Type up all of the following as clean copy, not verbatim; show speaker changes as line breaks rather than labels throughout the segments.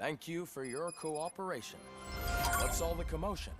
Thank you for your cooperation. What's all the commotion?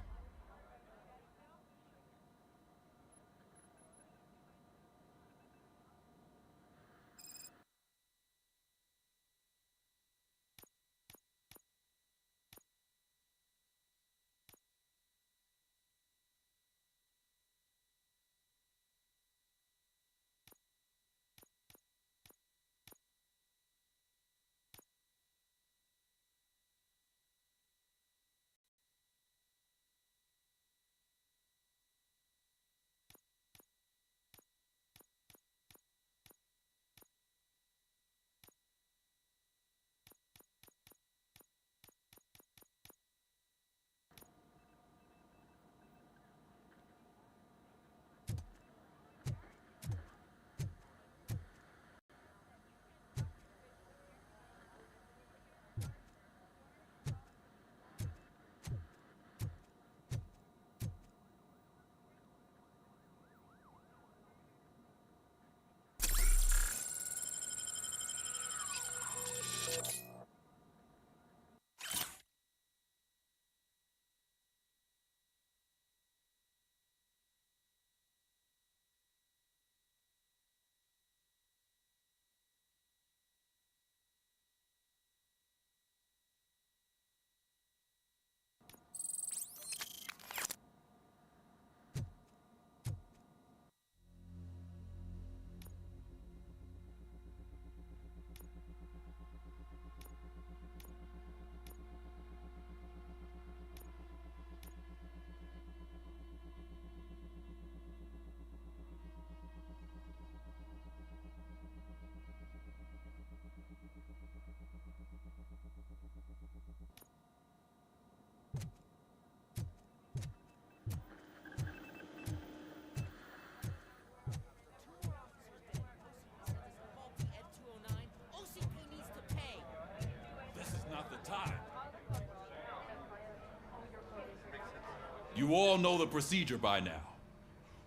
You all know the procedure by now.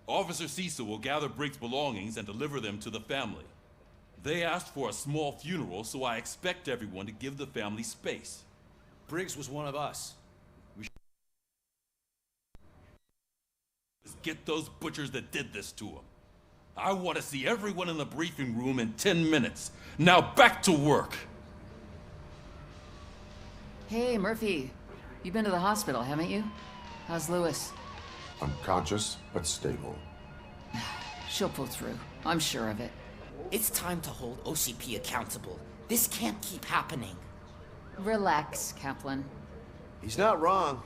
Officer Cecil will gather Briggs' belongings and deliver them to the family. They asked for a small funeral, so I expect everyone to give the family space.
Briggs was one of us. We
should get those butchers that did this to him. I want to see everyone in the briefing room in 10 minutes. Now back to work.
Hey, Murphy. You've been to the hospital, haven't you? How's Lewis?
Unconscious, but stable.
She'll pull through. I'm sure of it.
It's time to hold OCP accountable. This can't keep happening.
Relax, Kaplan.
He's not wrong.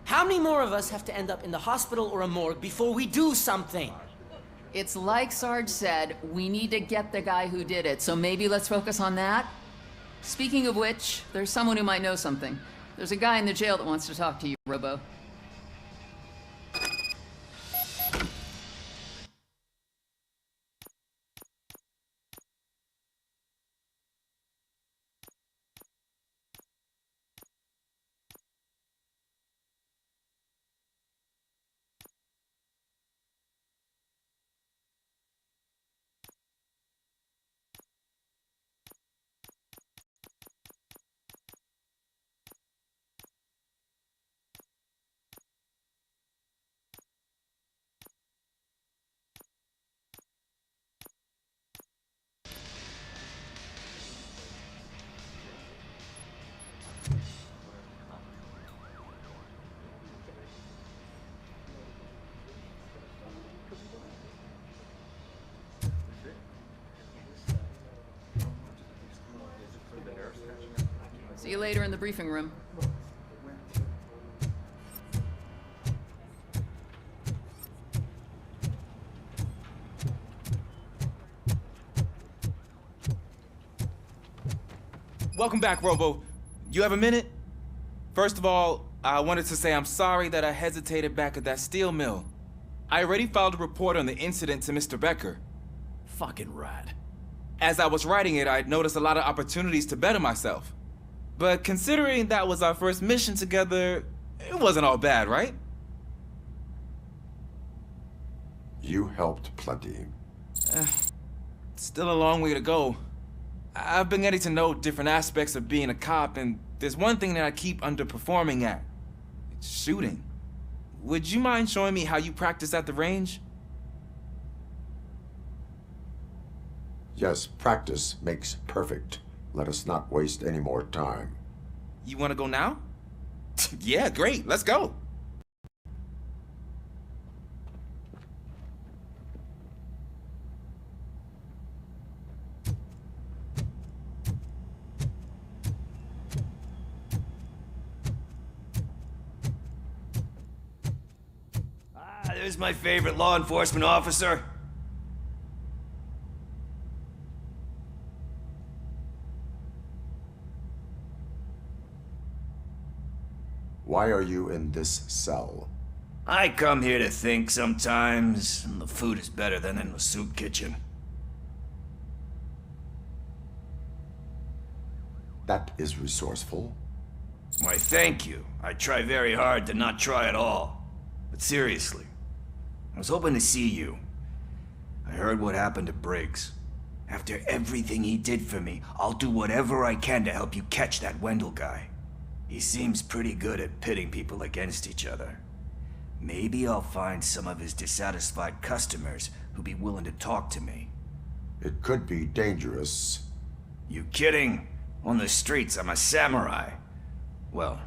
How many more of us have to end up in the hospital or a morgue before we do something?
It's like Sarge said, we need to get the guy who did it, so maybe let's focus on that? Speaking of which, there's someone who might know something. There's a guy in the jail that wants to talk to you, Robo. See you later in the briefing room.
Welcome back, Robo. You have a minute? First of all, I wanted to say I'm sorry that I hesitated back at that steel mill. I already filed a report on the incident to Mr. Becker.
Fucking rat.
As I was writing it, I'd noticed a lot of opportunities to better myself. But considering that was our first mission together, it wasn't all bad, right?
You helped plenty.
Still a long way to go. I've been getting to know different aspects of being a cop, and there's one thing that I keep underperforming at. It's shooting. Would you mind showing me how you practice at the range?
Yes, practice makes perfect. Let us not waste any more time.
You want to go now? Yeah, great. Let's go.
There's my favorite law enforcement officer.
Why are you in this cell?
I come here to think sometimes, and the food is better than in the soup kitchen.
That is resourceful.
Why, thank you. I try very hard to not try at all. But seriously, I was hoping to see you. I heard what happened to Briggs. After everything he did for me, I'll do whatever I can to help you catch that Wendell guy. He seems pretty good at pitting people against each other. Maybe I'll find some of his dissatisfied customers who'd be willing to talk to me.
It could be dangerous.
You kidding? On the streets, I'm a samurai. Well,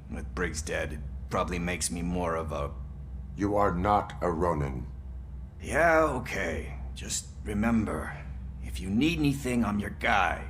with Briggs dead, it probably makes me more of a...
You are not a Ronin.
Yeah, okay. Just remember, if you need anything, I'm your guy.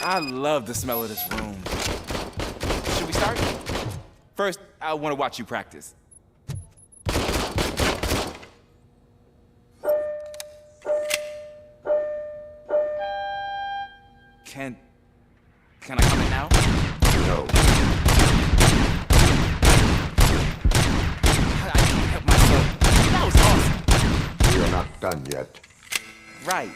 I love the smell of this room. Should we start? First, I want to watch you practice. Can I come in now?
No.
I can't help myself. That was awesome.
We are not done yet.
Right.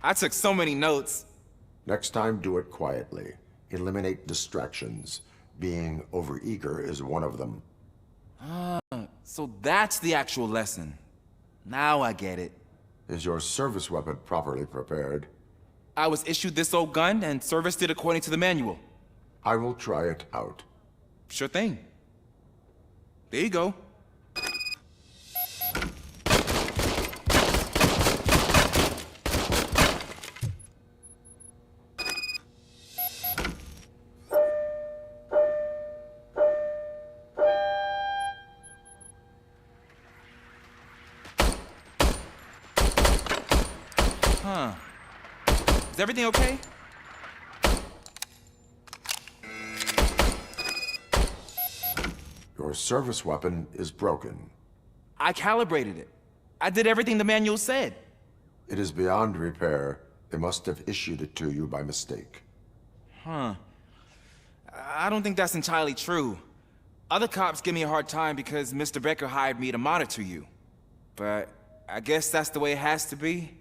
I took so many notes.
Next time, do it quietly. Eliminate distractions. Being overeager is one of them.
So that's the actual lesson. Now I get it.
Is your service weapon properly prepared?
I was issued this old gun and serviced it according to the manual.
I will try it out.
Sure thing. There you go. Huh. Is everything okay?
Your service weapon is broken.
I calibrated it. I did everything the manual said.
It is beyond repair. They must have issued it to you by mistake.
Huh. I don't think that's entirely true. Other cops give me a hard time because Mr. Becker hired me to monitor you. But I guess that's the way it has to be.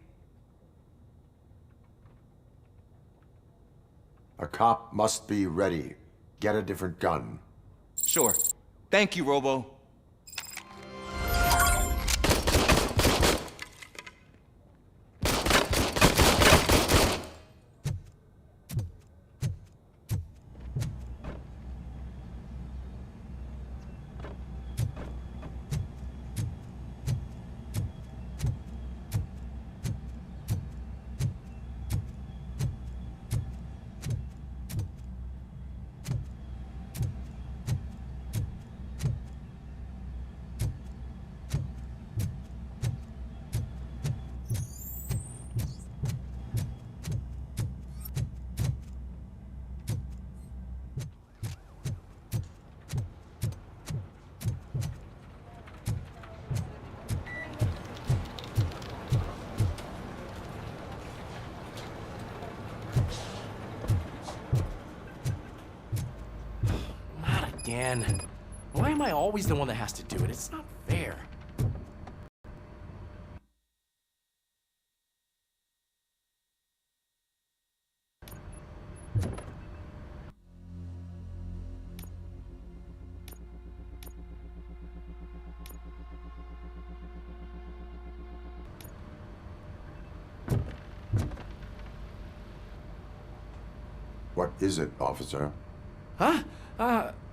A cop must be ready. Get a different gun.
Sure. Thank you, Robo.
Again. Why am I always the one that has to do it? It's not fair.
What is it, officer?
Huh?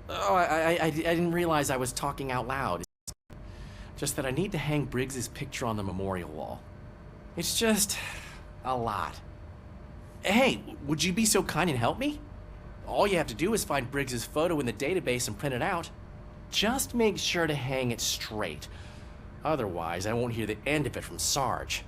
I didn't realize I was talking out loud. Just that I need to hang Briggs's picture on the memorial wall. It's just a lot. Hey, would you be so kind and help me? All you have to do is find Briggs's photo in the database and print it out. Just make sure to hang it straight. Otherwise, I won't hear the end of it from Sarge.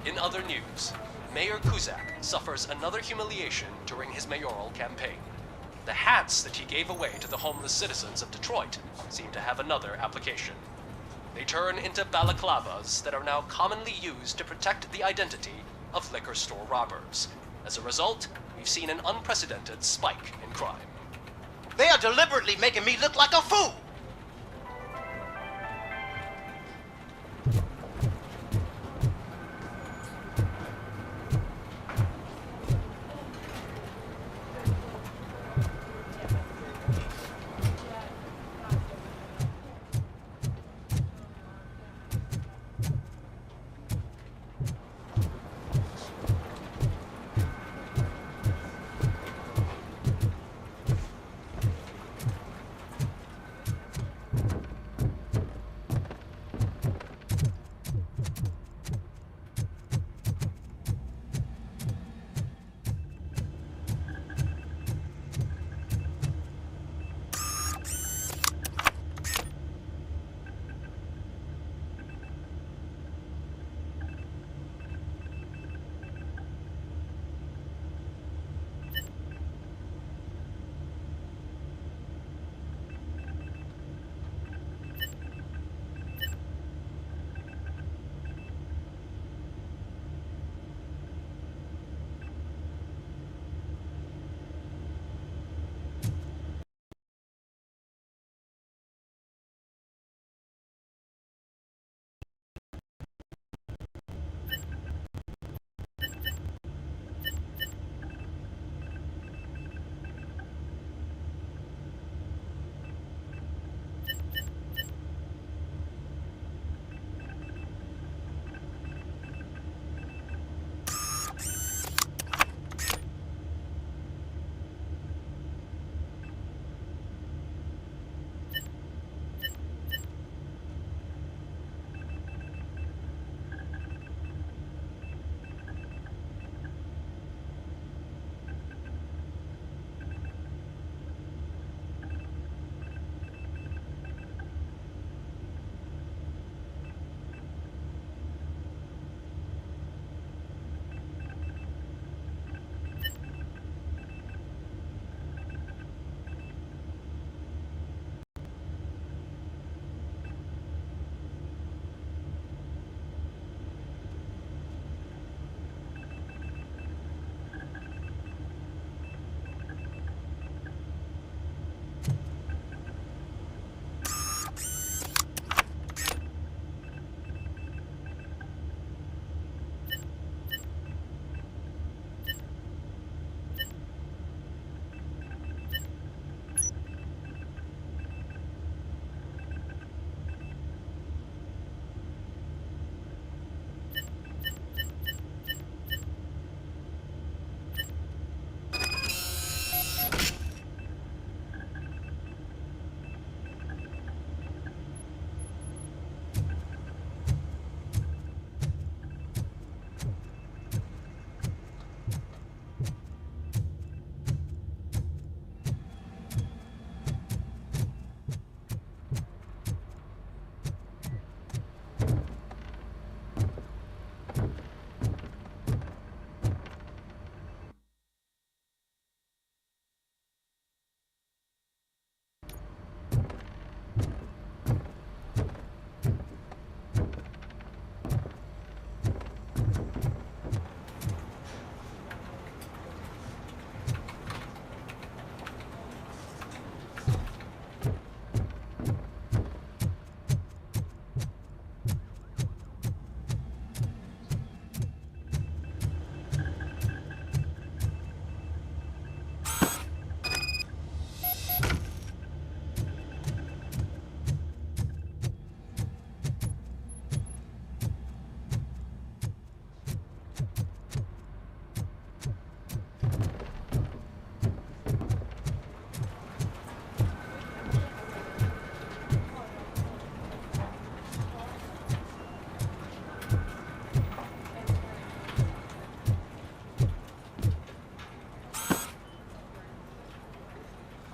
In other news, Mayor Kuzak suffers another humiliation during his mayoral campaign. The hats that he gave away to the homeless citizens of Detroit seem to have another application. They turn into balaclavas that are now commonly used to protect the identity of liquor store robbers. As a result, we've seen an unprecedented spike in crime.
They are deliberately making me look like a fool!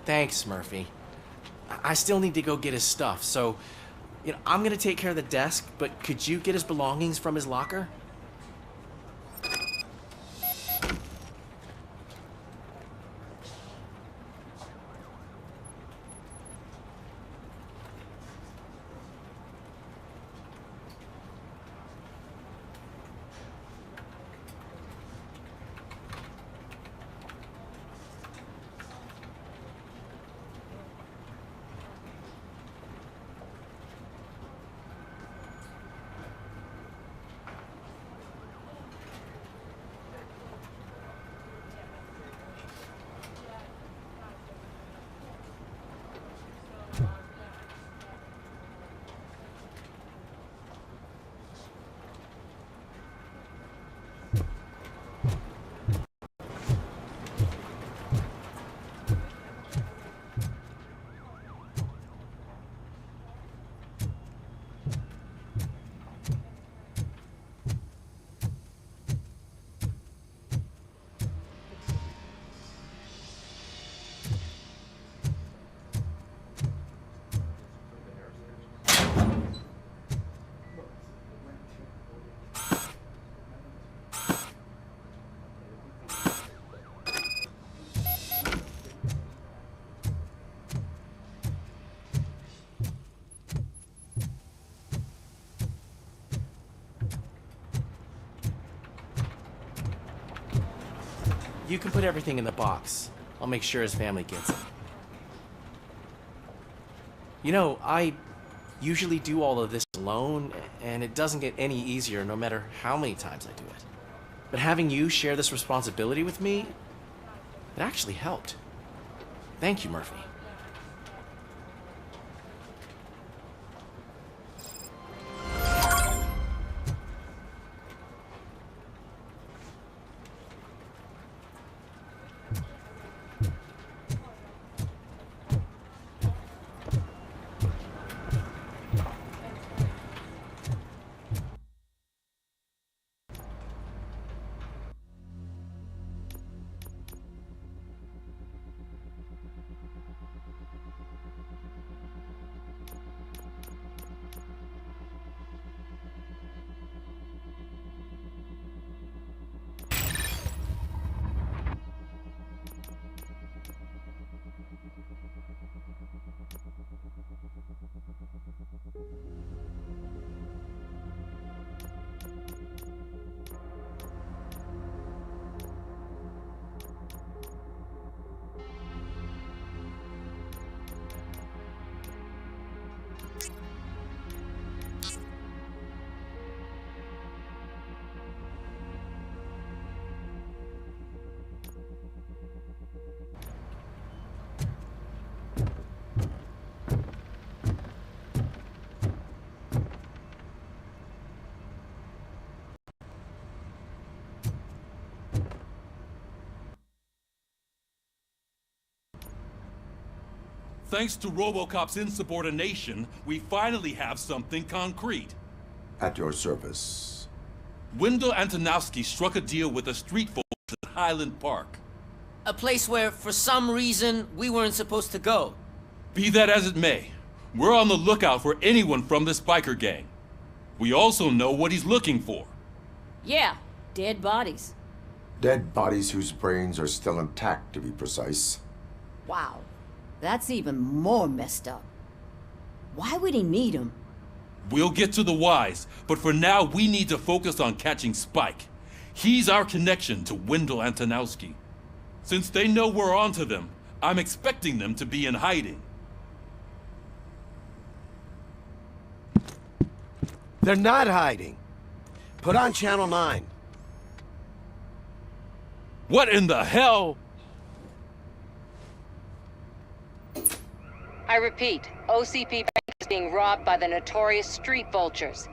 Thanks, Murphy. I still need to go get his stuff, so, I'm gonna take care of the desk, but could you get his belongings from his locker? You can put everything in the box. I'll make sure his family gets it. I usually do all of this alone, and it doesn't get any easier no matter how many times I do it. But having you share this responsibility with me, it actually helped. Thank you, Murphy.
Thanks to Robocop's insubordination, we finally have something concrete.
At your service.
Wendell Antonowski struck a deal with the street folks at Highland Park.
A place where, for some reason, we weren't supposed to go.
Be that as it may, we're on the lookout for anyone from this biker gang. We also know what he's looking for.
Yeah, dead bodies.
Dead bodies whose brains are still intact, to be precise.
Wow, that's even more messed up. Why would he need them?
We'll get to the whys, but for now we need to focus on catching Spike. He's our connection to Wendell Antonowski. Since they know we're onto them, I'm expecting them to be in hiding.
They're not hiding. Put on Channel 9.
What in the hell?
I repeat, OCP Bank is being robbed by the notorious street vultures.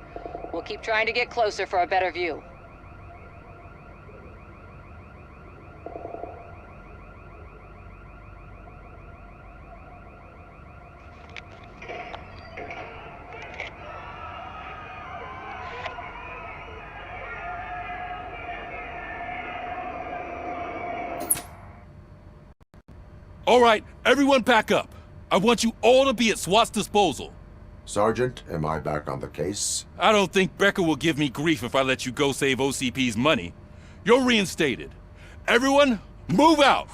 We'll keep trying to get closer for a better view.
All right, everyone back up. I want you all to be at SWAT's disposal.
Sergeant, am I back on the case?
I don't think Becker will give me grief if I let you go save OCP's money. You're reinstated. Everyone, move out!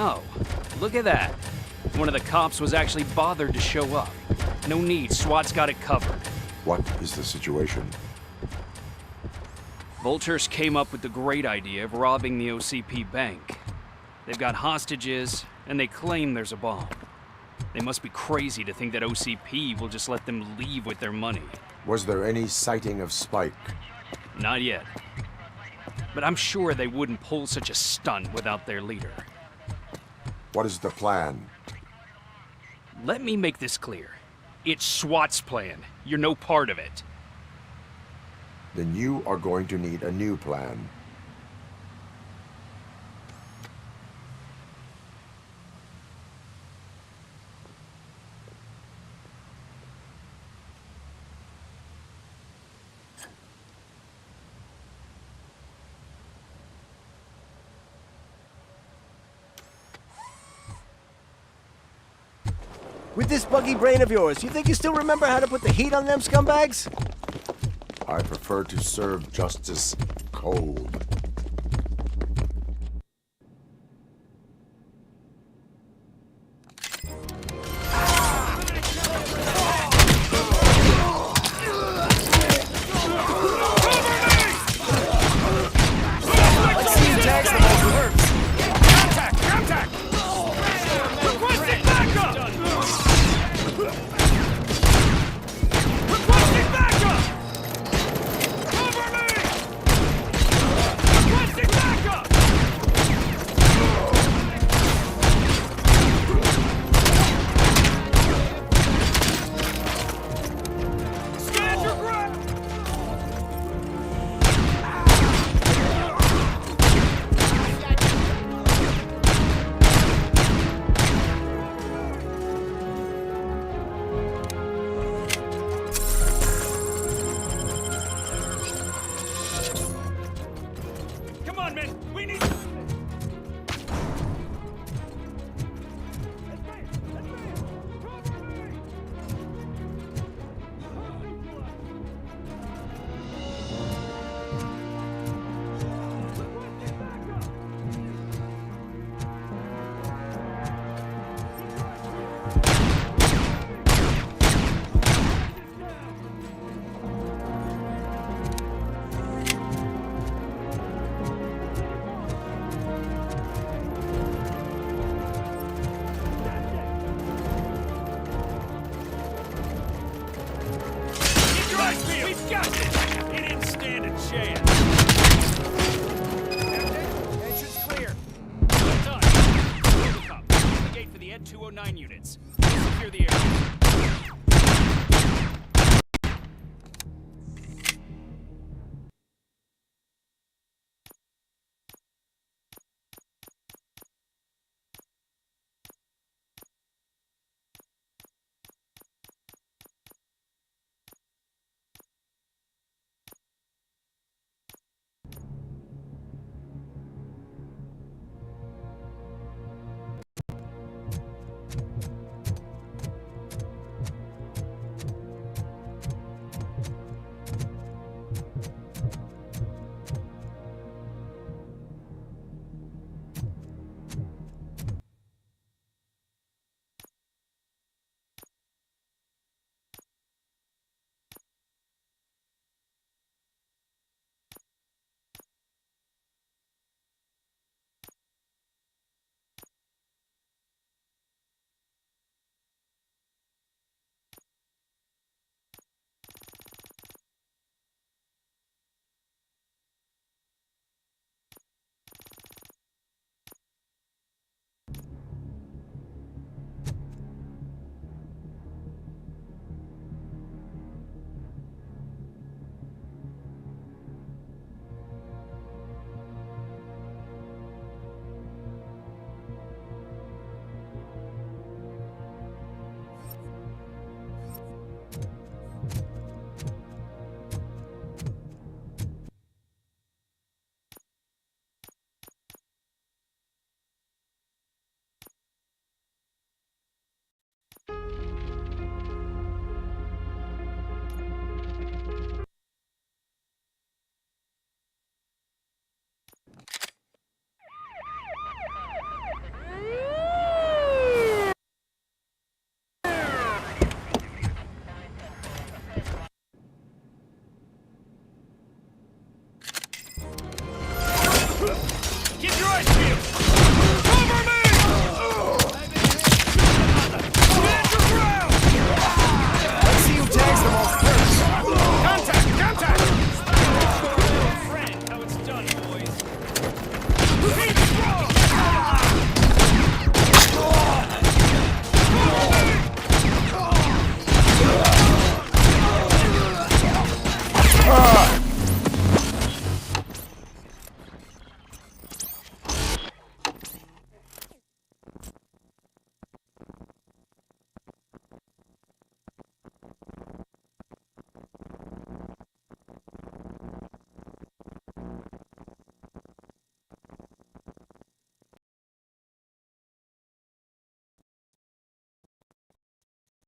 Oh, look at that. One of the cops was actually bothered to show up. No need, SWAT's got it covered.
What is the situation?
Vultures came up with the great idea of robbing the OCP bank. They've got hostages, and they claim there's a bomb. They must be crazy to think that OCP will just let them leave with their money.
Was there any sighting of Spike?
Not yet. But I'm sure they wouldn't pull such a stunt without their leader.
What is the plan?
Let me make this clear. It's SWAT's plan. You're no part of it.
Then you are going to need a new plan.
With this buggy brain of yours, you think you still remember how to put the heat on them scumbags?
I prefer to serve justice cold.
We've got this! He didn't stand a chance! Entrance clear! Well done! Robocop, the gate for the Ed 209 units. Secure the area.